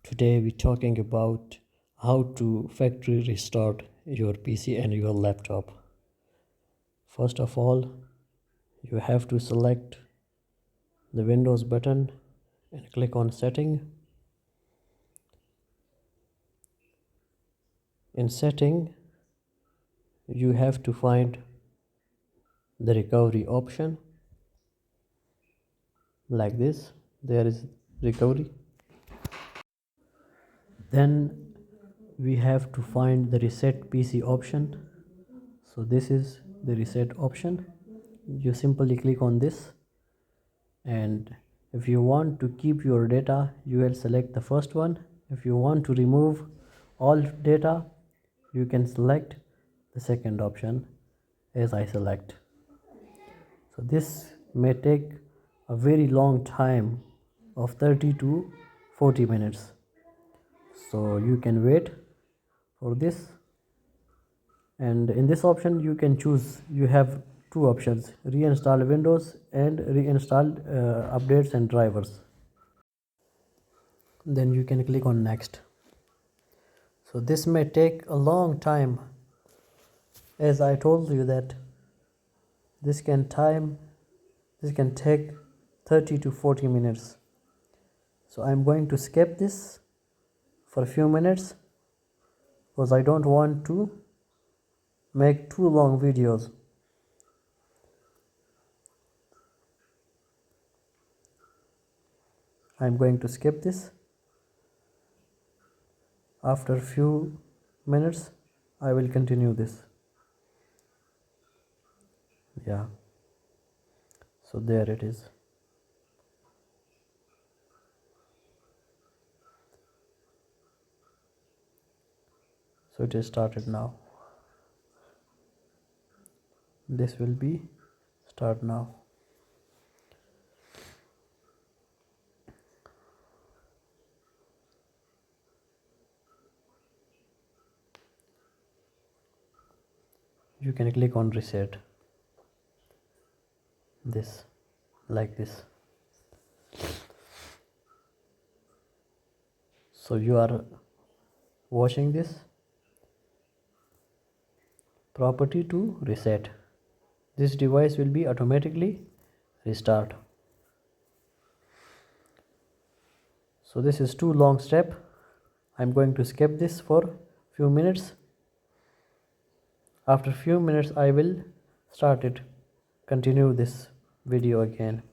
Today we're talking about how to factory restart your PC and your laptop. First of all, you have to select the Windows button and click on Setting. In Setting, you have to find the recovery option like this. There is recovery. Then we have to find the reset PC option. So this is the reset option. You simply click on this, and if you want to keep your data, you will select the first one. If you want to remove all data, you can select the second option as I select. So this may take a very long time of 30 to 40 minutes. So you can wait for this, and in this option you can choose. You have two options: reinstall Windows and reinstall updates and drivers. Then you can click on next. So this may take a long time, as I told you that this can take 30 to 40 minutes. So I'm going to skip this for a few minutes because I don't want to make too long videos. I'm going to skip this. After a few minutes I will continue this. Yeah, so there it is. So it is started now. This will be start now. You can click on reset, this, like this. So you are watching this property to reset. This device will be automatically restart. So this is too long step. I'm going to skip this for few minutes. After few minutes I will start it, continue this video again.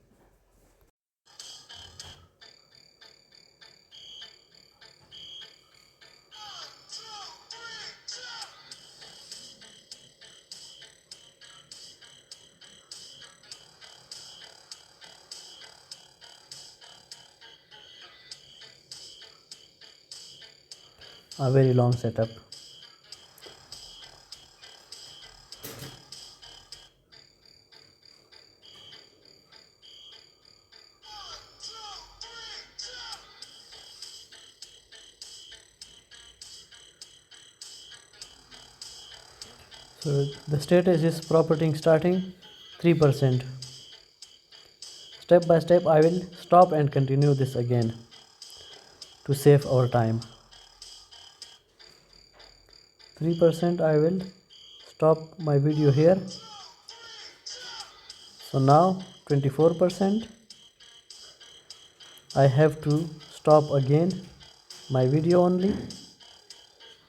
A very long setup. So the status is property starting 3%. Step by step I will stop and continue this again to save our time. 3% I will stop my video here. So now 24%. I have to stop again my video only.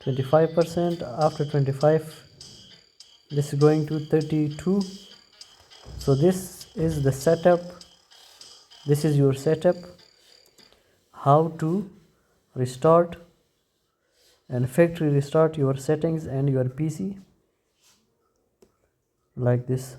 25%. After 25, this is going to 32. So this is the setup. This is your setup, how to restart and factory restart your settings and your PC like this.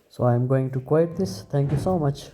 So I am going to quit this. Thank you so much.